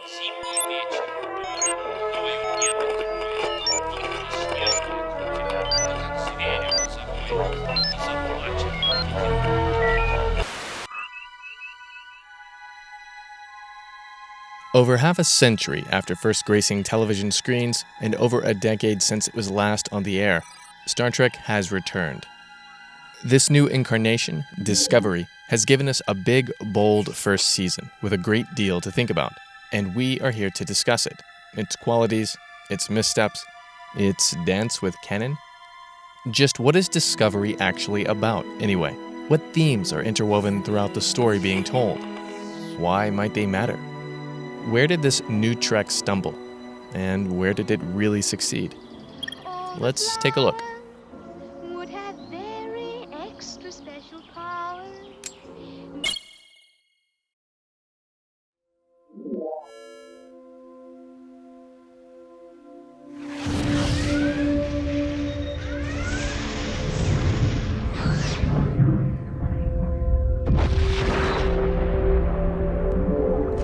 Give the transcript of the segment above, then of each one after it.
Зимний вечер. Мною необыкновенно. Никто не снежный тебя, как зверю завоет и заплачет. Over half a century after first gracing television screens, and over a decade since it was last on the air, Star Trek has returned. This new incarnation, Discovery, has given us a big, bold first season with a great deal to think about, and we are here to discuss it. Its qualities, its missteps, its dance with canon. Just what is Discovery actually about, anyway? What themes are interwoven throughout the story being told? Why might they matter? Where did this new Trek stumble? And where did it really succeed? Let's take a look. Would have very extra special powers.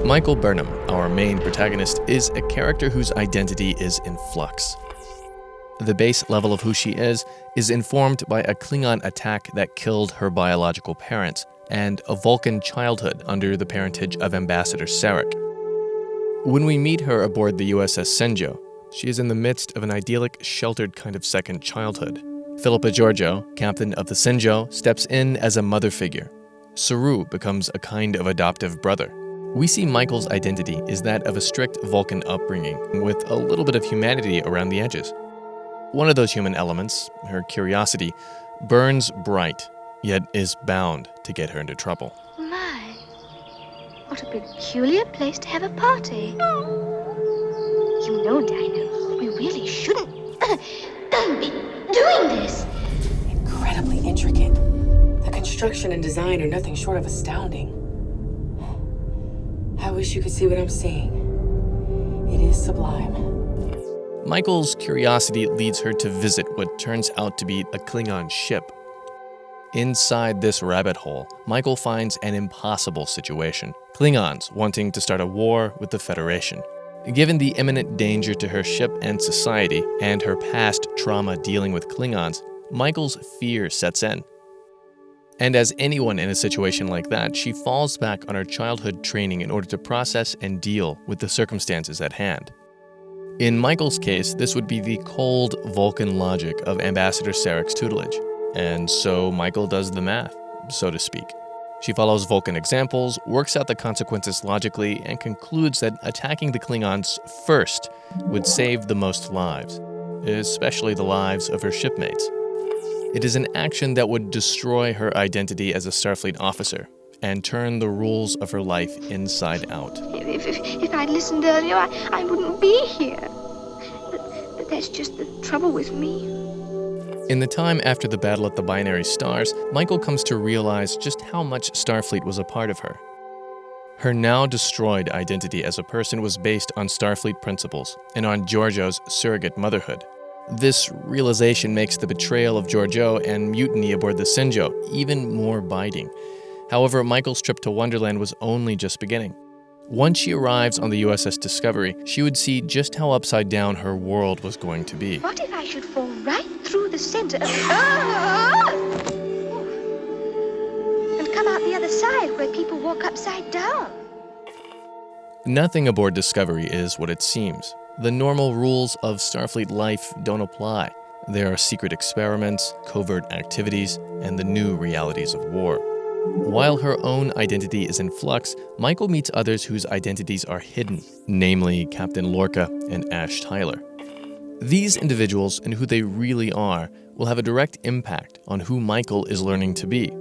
Michael Burnham, our main protagonist, is a character whose identity is in flux. The base level of who she is informed by a Klingon attack that killed her biological parents and a Vulcan childhood under the parentage of Ambassador Sarek. When we meet her aboard the USS Senjo, she is in the midst of an idyllic, sheltered kind of second childhood. Philippa Georgiou, captain of the Senjo, steps in as a mother figure. Saru becomes a kind of adoptive brother. We see Michael's identity is that of a strict Vulcan upbringing, with a little bit of humanity around the edges. One of those human elements, her curiosity, burns bright, yet is bound to get her into trouble. My, what a peculiar place to have a party. You know, Dinah, we really shouldn't be doing this. Incredibly intricate. The construction and design are nothing short of astounding. I wish you could see what I'm seeing. It is sublime. Michael's curiosity leads her to visit what turns out to be a Klingon ship. Inside this rabbit hole, Michael finds an impossible situation. Klingons wanting to start a war with the Federation. Given the imminent danger to her ship and society, and her past trauma dealing with Klingons, Michael's fear sets in. And as anyone in a situation like that, she falls back on her childhood training in order to process and deal with the circumstances at hand. In Michael's case, this would be the cold Vulcan logic of Ambassador Sarek's tutelage. And so Michael does the math, so to speak. She follows Vulcan examples, works out the consequences logically, and concludes that attacking the Klingons first would save the most lives, especially the lives of her shipmates. It is an action that would destroy her identity as a Starfleet officer and turn the rules of her life inside out. If I'd listened earlier, I wouldn't be here. But that's just the trouble with me. In the time after the battle at the Binary Stars, Michael comes to realize just how much Starfleet was a part of her. Her now destroyed identity as a person was based on Starfleet principles and on Georgiou's surrogate motherhood. This realization makes the betrayal of Georgiou and mutiny aboard the Senjo even more biting. However, Michael's trip to Wonderland was only just beginning. Once she arrives on the USS Discovery, she would see just how upside down her world was going to be. What if I should fall right through the center and come out the other side where people walk upside down? Nothing aboard Discovery is what it seems. The normal rules of Starfleet life don't apply. There are secret experiments, covert activities, and the new realities of war. While her own identity is in flux, Michael meets others whose identities are hidden, namely Captain Lorca and Ash Tyler. These individuals and who they really are will have a direct impact on who Michael is learning to be.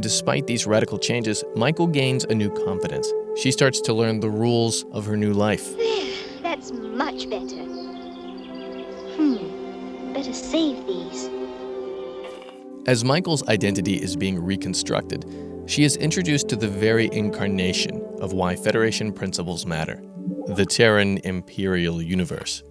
Despite these radical changes, Michael gains a new confidence. She starts to learn the rules of her new life. There, that's much better. Better save these. As Michael's identity is being reconstructed, she is introduced to the very incarnation of why Federation principles matter, the Terran Imperial Universe.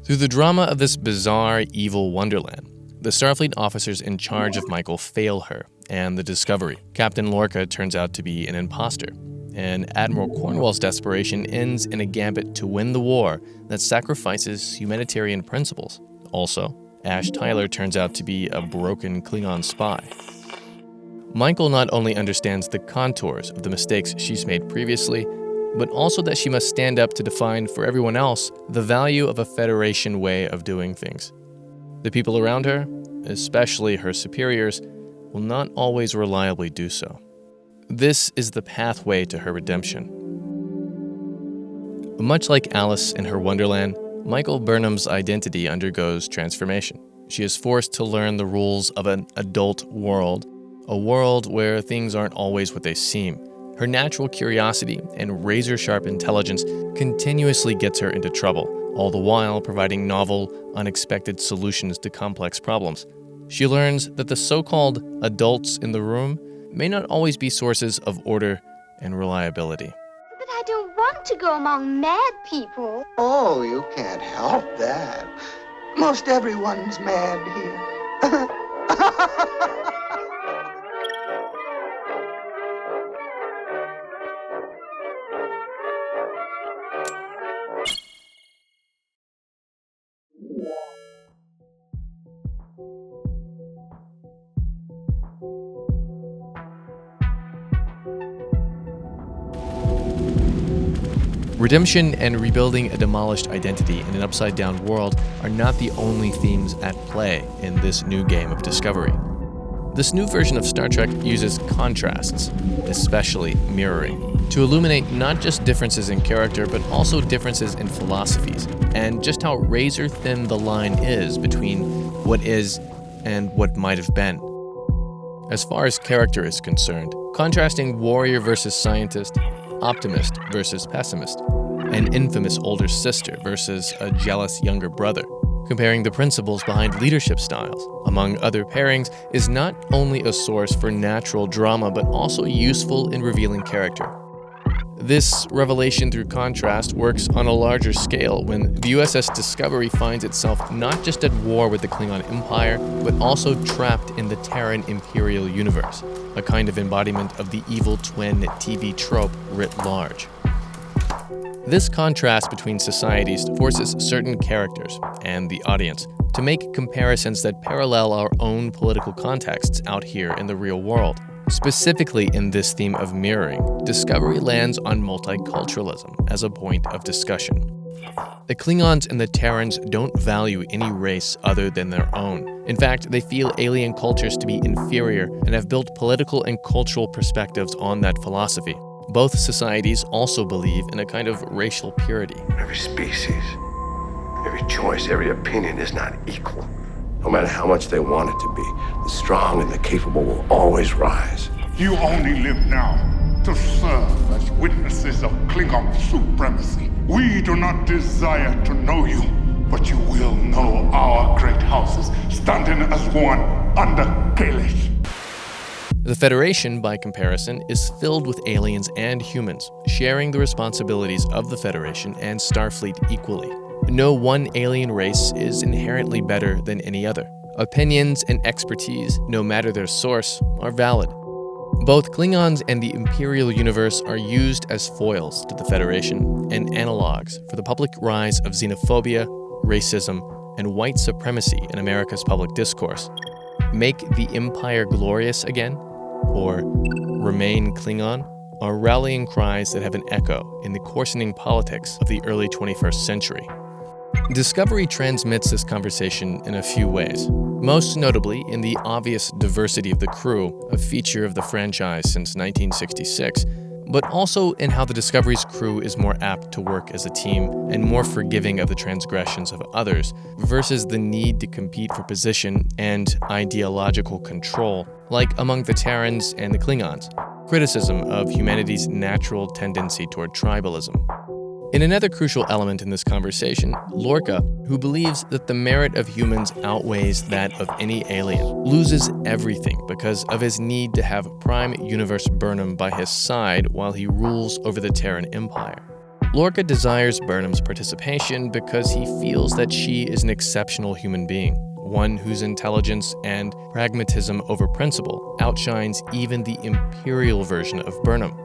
Through the drama of this bizarre, evil wonderland, the Starfleet officers in charge of Michael fail her and the Discovery. Captain Lorca turns out to be an imposter. and Admiral Cornwall's desperation ends in a gambit to win the war that sacrifices humanitarian principles. Also, Ash Tyler turns out to be a broken Klingon spy. Michael not only understands the contours of the mistakes she's made previously, but also that she must stand up to define for everyone else the value of a Federation way of doing things. The people around her, especially her superiors, will not always reliably do so. This is the pathway to her redemption. Much like Alice in her Wonderland, Michael Burnham's identity undergoes transformation. She is forced to learn the rules of an adult world, a world where things aren't always what they seem. Her natural curiosity and razor-sharp intelligence continuously gets her into trouble, all the while providing novel, unexpected solutions to complex problems. She learns that the so-called adults in the room may not always be sources of order and reliability. But I don't want to go among mad people. Oh, you can't help that. Most everyone's mad here. Redemption and rebuilding a demolished identity in an upside-down world are not the only themes at play in this new game of Discovery. This new version of Star Trek uses contrasts, especially mirroring, to illuminate not just differences in character, but also differences in philosophies, and just how razor-thin the line is between what is and what might have been. As far as character is concerned, contrasting warrior versus scientist, optimist versus pessimist, an infamous older sister versus a jealous younger brother. Comparing the principles behind leadership styles, among other pairings, is not only a source for natural drama, but also useful in revealing character. This revelation through contrast works on a larger scale when the USS Discovery finds itself not just at war with the Klingon Empire, but also trapped in the Terran Imperial universe, a kind of embodiment of the evil twin TV trope writ large. This contrast between societies forces certain characters, and the audience, to make comparisons that parallel our own political contexts out here in the real world. Specifically in this theme of mirroring, Discovery lands on multiculturalism as a point of discussion. The Klingons and the Terrans don't value any race other than their own. In fact, they feel alien cultures to be inferior and have built political and cultural perspectives on that philosophy. Both societies also believe in a kind of racial purity. Every species, every choice, every opinion is not equal. No matter how much they want it to be, the strong and the capable will always rise. You only live now to serve as witnesses of Klingon supremacy. We do not desire to know you, but you will know our great houses, standing as one under Kalis. The Federation, by comparison, is filled with aliens and humans, sharing the responsibilities of the Federation and Starfleet equally. No one alien race is inherently better than any other. Opinions and expertise, no matter their source, are valid. Both Klingons and the Imperial universe are used as foils to the Federation and analogs for the public rise of xenophobia, racism, and white supremacy in America's public discourse. Make the Empire glorious again, or remain Klingon, are rallying cries that have an echo in the coarsening politics of the early 21st century. Discovery transmits this conversation in a few ways, most notably in the obvious diversity of the crew, a feature of the franchise since 1966, but also in how the Discovery's crew is more apt to work as a team and more forgiving of the transgressions of others, versus the need to compete for position and ideological control, like among the Terrans and the Klingons. Criticism of humanity's natural tendency toward tribalism. In another crucial element in this conversation, Lorca, who believes that the merit of humans outweighs that of any alien, loses everything because of his need to have Prime Universe Burnham by his side while he rules over the Terran Empire. Lorca desires Burnham's participation because he feels that she is an exceptional human being, one whose intelligence and pragmatism over principle outshines even the Imperial version of Burnham.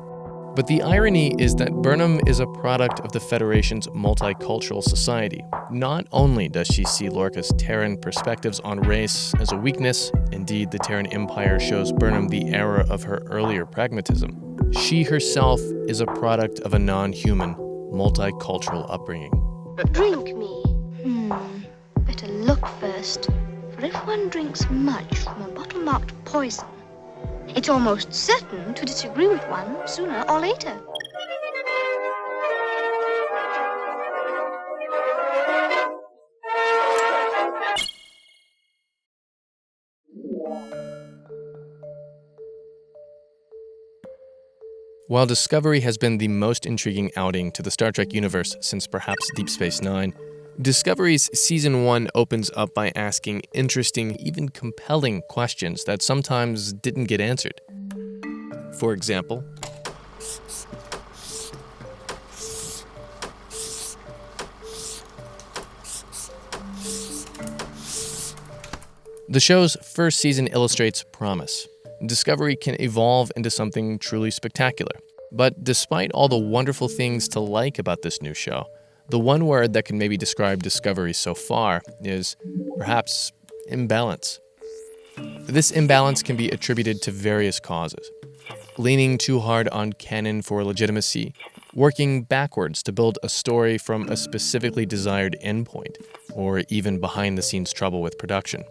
But the irony is that Burnham is a product of the Federation's multicultural society. Not only does she see Lorca's Terran perspectives on race as a weakness, indeed the Terran Empire shows Burnham the error of her earlier pragmatism, she herself is a product of a non-human, multicultural upbringing. Drink me. Better look first. For if one drinks much from a bottle marked poison, it's almost certain to disagree with one sooner or later. While Discovery has been the most intriguing outing to the Star Trek universe since perhaps Deep Space Nine, Discovery's Season 1 opens up by asking interesting, even compelling questions that sometimes didn't get answered. For example, the show's first season illustrates promise. Discovery can evolve into something truly spectacular. But despite all the wonderful things to like about this new show, the one word that can maybe describe Discovery so far is, perhaps, imbalance. This imbalance can be attributed to various causes. Leaning too hard on canon for legitimacy, working backwards to build a story from a specifically desired endpoint, or even behind-the-scenes trouble with production.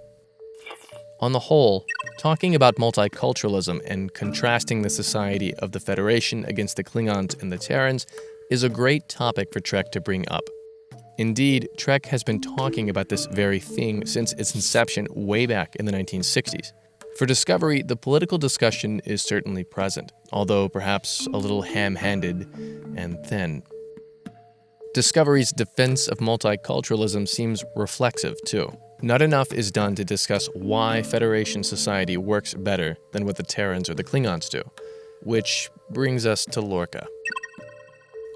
On the whole, talking about multiculturalism and contrasting the society of the Federation against the Klingons and the Terrans is a great topic for Trek to bring up. Indeed, Trek has been talking about this very thing since its inception way back in the 1960s. For Discovery, the political discussion is certainly present, although perhaps a little ham-handed and thin. Discovery's defense of multiculturalism seems reflexive, too. Not enough is done to discuss why Federation society works better than what the Terrans or the Klingons do, which brings us to Lorca.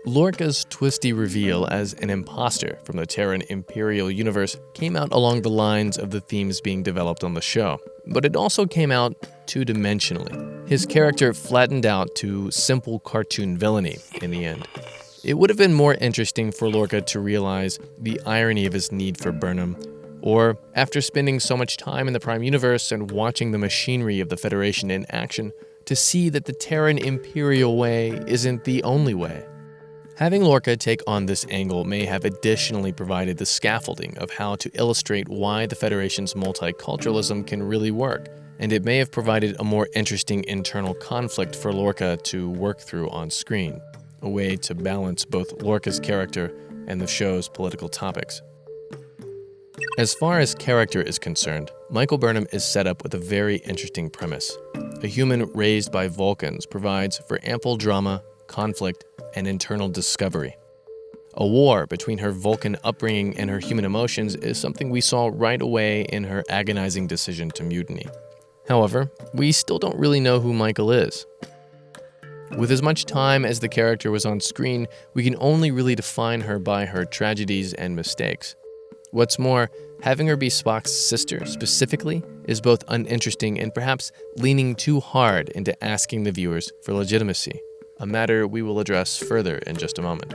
Lorca's twisty reveal as an imposter from the Terran Imperial universe came out along the lines of the themes being developed on the show, but it also came out two-dimensionally. His character flattened out to simple cartoon villainy in the end. It would have been more interesting for Lorca to realize the irony of his need for Burnham, or, after spending so much time in the Prime Universe and watching the machinery of the Federation in action, to see that the Terran Imperial way isn't the only way. Having Lorca take on this angle may have additionally provided the scaffolding of how to illustrate why the Federation's multiculturalism can really work, and it may have provided a more interesting internal conflict for Lorca to work through on screen, a way to balance both Lorca's character and the show's political topics. As far as character is concerned, Michael Burnham is set up with a very interesting premise. A human raised by Vulcans provides for ample drama, conflict, and internal discovery. A war between her Vulcan upbringing and her human emotions is something we saw right away in her agonizing decision to mutiny. However, we still don't really know who Michael is. With as much time as the character was on screen, we can only really define her by her tragedies and mistakes. What's more, having her be Spock's sister specifically is both uninteresting and perhaps leaning too hard into asking the viewers for legitimacy, a matter we will address further in just a moment.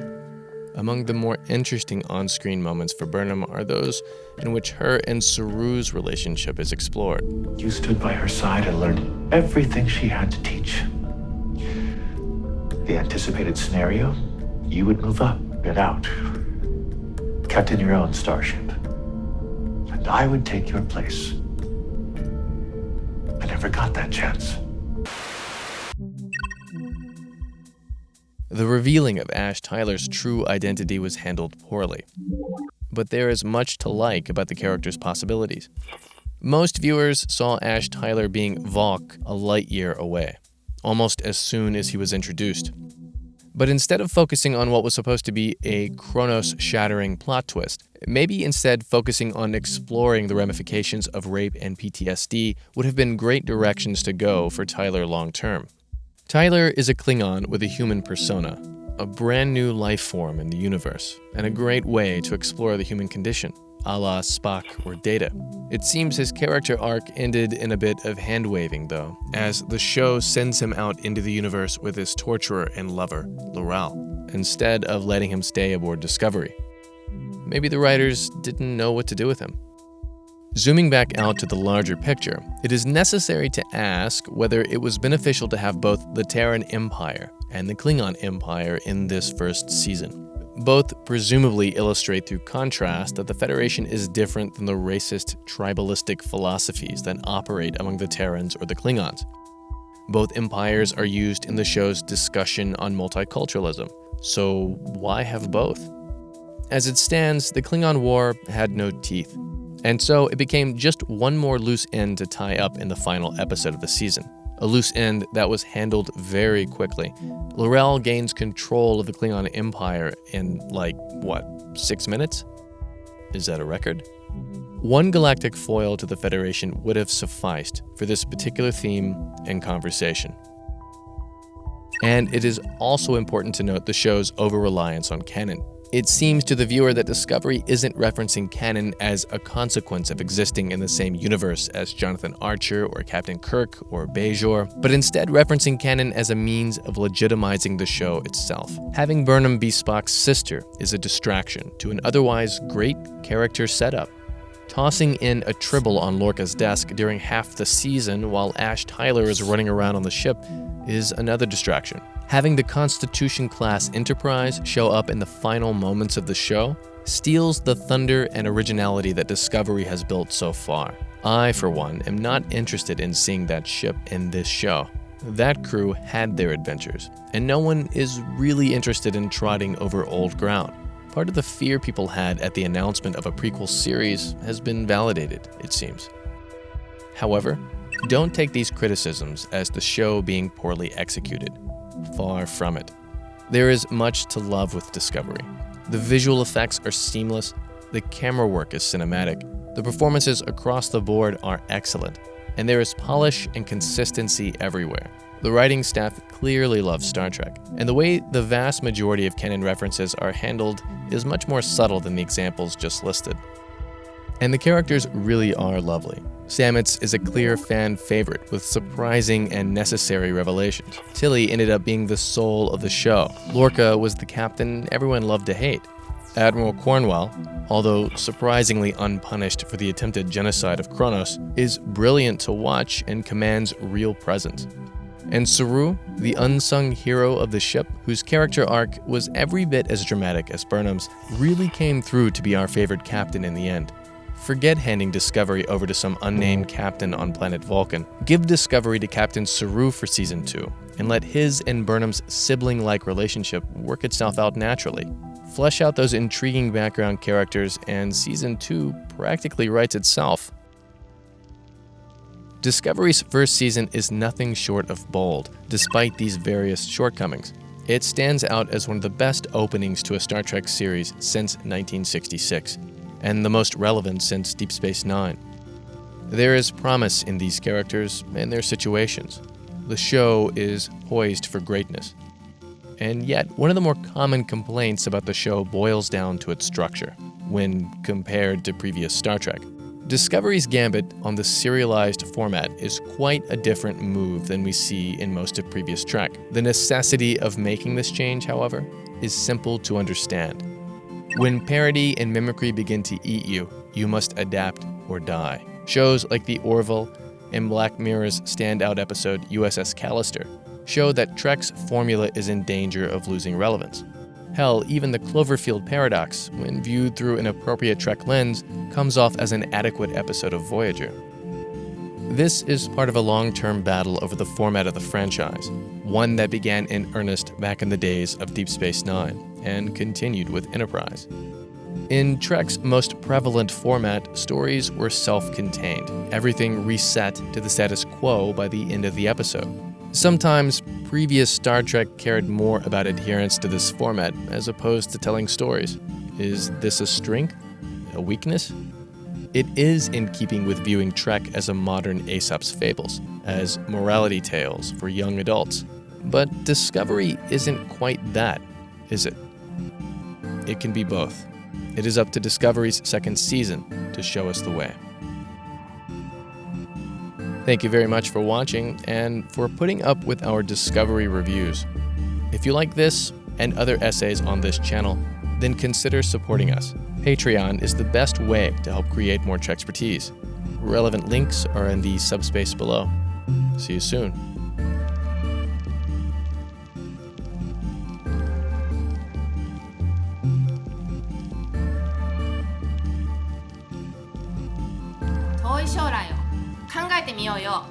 Among the more interesting on-screen moments for Burnham are those in which her and Saru's relationship is explored. You stood by her side and learned everything she had to teach. The anticipated scenario, you would move up and out, captain your own starship. And I would take your place. I never got that chance. The revealing of Ash Tyler's true identity was handled poorly, but there is much to like about the character's possibilities. Most viewers saw Ash Tyler being Valk a light year away, almost as soon as he was introduced. But instead of focusing on what was supposed to be a Chronos-shattering plot twist, maybe instead focusing on exploring the ramifications of rape and PTSD would have been great directions to go for Tyler long-term. Tyler is a Klingon with a human persona, a brand new life form in the universe, and a great way to explore the human condition. a la Spock or Data. It seems his character arc ended in a bit of hand-waving, though, as the show sends him out into the universe with his torturer and lover, L'Oreal, instead of letting him stay aboard Discovery. Maybe the writers didn't know what to do with him. Zooming back out to the larger picture, it is necessary to ask whether it was beneficial to have both the Terran Empire and the Klingon Empire in this first season. Both presumably illustrate through contrast that the Federation is different than the racist, tribalistic philosophies that operate among the Terrans or the Klingons. Both empires are used in the show's discussion on multiculturalism, so why have both? As it stands, the Klingon War had no teeth, and so it became just one more loose end to tie up in the final episode of the season. A loose end that was handled very quickly. L'Oreal gains control of the Klingon Empire in, 6 minutes? Is that a record? One galactic foil to the Federation would have sufficed for this particular theme and conversation. And it is also important to note the show's over-reliance on canon. It seems to the viewer that Discovery isn't referencing canon as a consequence of existing in the same universe as Jonathan Archer or Captain Kirk or Bajor, but instead referencing canon as a means of legitimizing the show itself. Having Burnham be Spock's sister is a distraction to an otherwise great character setup. Tossing in a tribble on Lorca's desk during half the season while Ash Tyler is running around on the ship is another distraction. Having the Constitution-class Enterprise show up in the final moments of the show steals the thunder and originality that Discovery has built so far. I, for one, am not interested in seeing that ship in this show. That crew had their adventures, and no one is really interested in trotting over old ground. Part of the fear people had at the announcement of a prequel series has been validated, it seems. However, don't take these criticisms as the show being poorly executed. Far from it. There is much to love with Discovery. The visual effects are seamless, the camera work is cinematic, the performances across the board are excellent, and there is polish and consistency everywhere. The writing staff clearly loves Star Trek, and the way the vast majority of canon references are handled is much more subtle than the examples just listed. And the characters really are lovely. Stamets is a clear fan favorite with surprising and necessary revelations. Tilly ended up being the soul of the show. Lorca was the captain everyone loved to hate. Admiral Cornwell, although surprisingly unpunished for the attempted genocide of Kronos, is brilliant to watch and commands real presence. And Saru, the unsung hero of the ship, whose character arc was every bit as dramatic as Burnham's, really came through to be our favorite captain in the end. Forget handing Discovery over to some unnamed captain on planet Vulcan. Give Discovery to Captain Saru for Season 2, and let his and Burnham's sibling-like relationship work itself out naturally. Flesh out those intriguing background characters, and Season 2 practically writes itself. Discovery's first season is nothing short of bold, despite these various shortcomings. It stands out as one of the best openings to a Star Trek series since 1966. And the most relevant since Deep Space Nine. There is promise in these characters and their situations. The show is poised for greatness. And yet, one of the more common complaints about the show boils down to its structure, when compared to previous Star Trek. Discovery's gambit on the serialized format is quite a different move than we see in most of previous Trek. The necessity of making this change, however, is simple to understand. When parody and mimicry begin to eat you, you must adapt or die. Shows like The Orville and Black Mirror's standout episode USS Callister show that Trek's formula is in danger of losing relevance. Hell, even the Cloverfield paradox, when viewed through an appropriate Trek lens, comes off as an adequate episode of Voyager. This is part of a long-term battle over the format of the franchise, one that began in earnest back in the days of Deep Space Nine and continued with Enterprise. In Trek's most prevalent format, stories were self-contained, everything reset to the status quo by the end of the episode. Sometimes, previous Star Trek cared more about adherence to this format as opposed to telling stories. Is this a strength? A weakness? It is in keeping with viewing Trek as a modern Aesop's Fables, as morality tales for young adults. But Discovery isn't quite that, is it? It can be both. It is up to Discovery's second season to show us the way. Thank you very much for watching and for putting up with our Discovery reviews. If you like this and other essays on this channel, then consider supporting us. Patreon is the best way to help create more Trexpertise. Relevant links are in the subspace below. See you soon.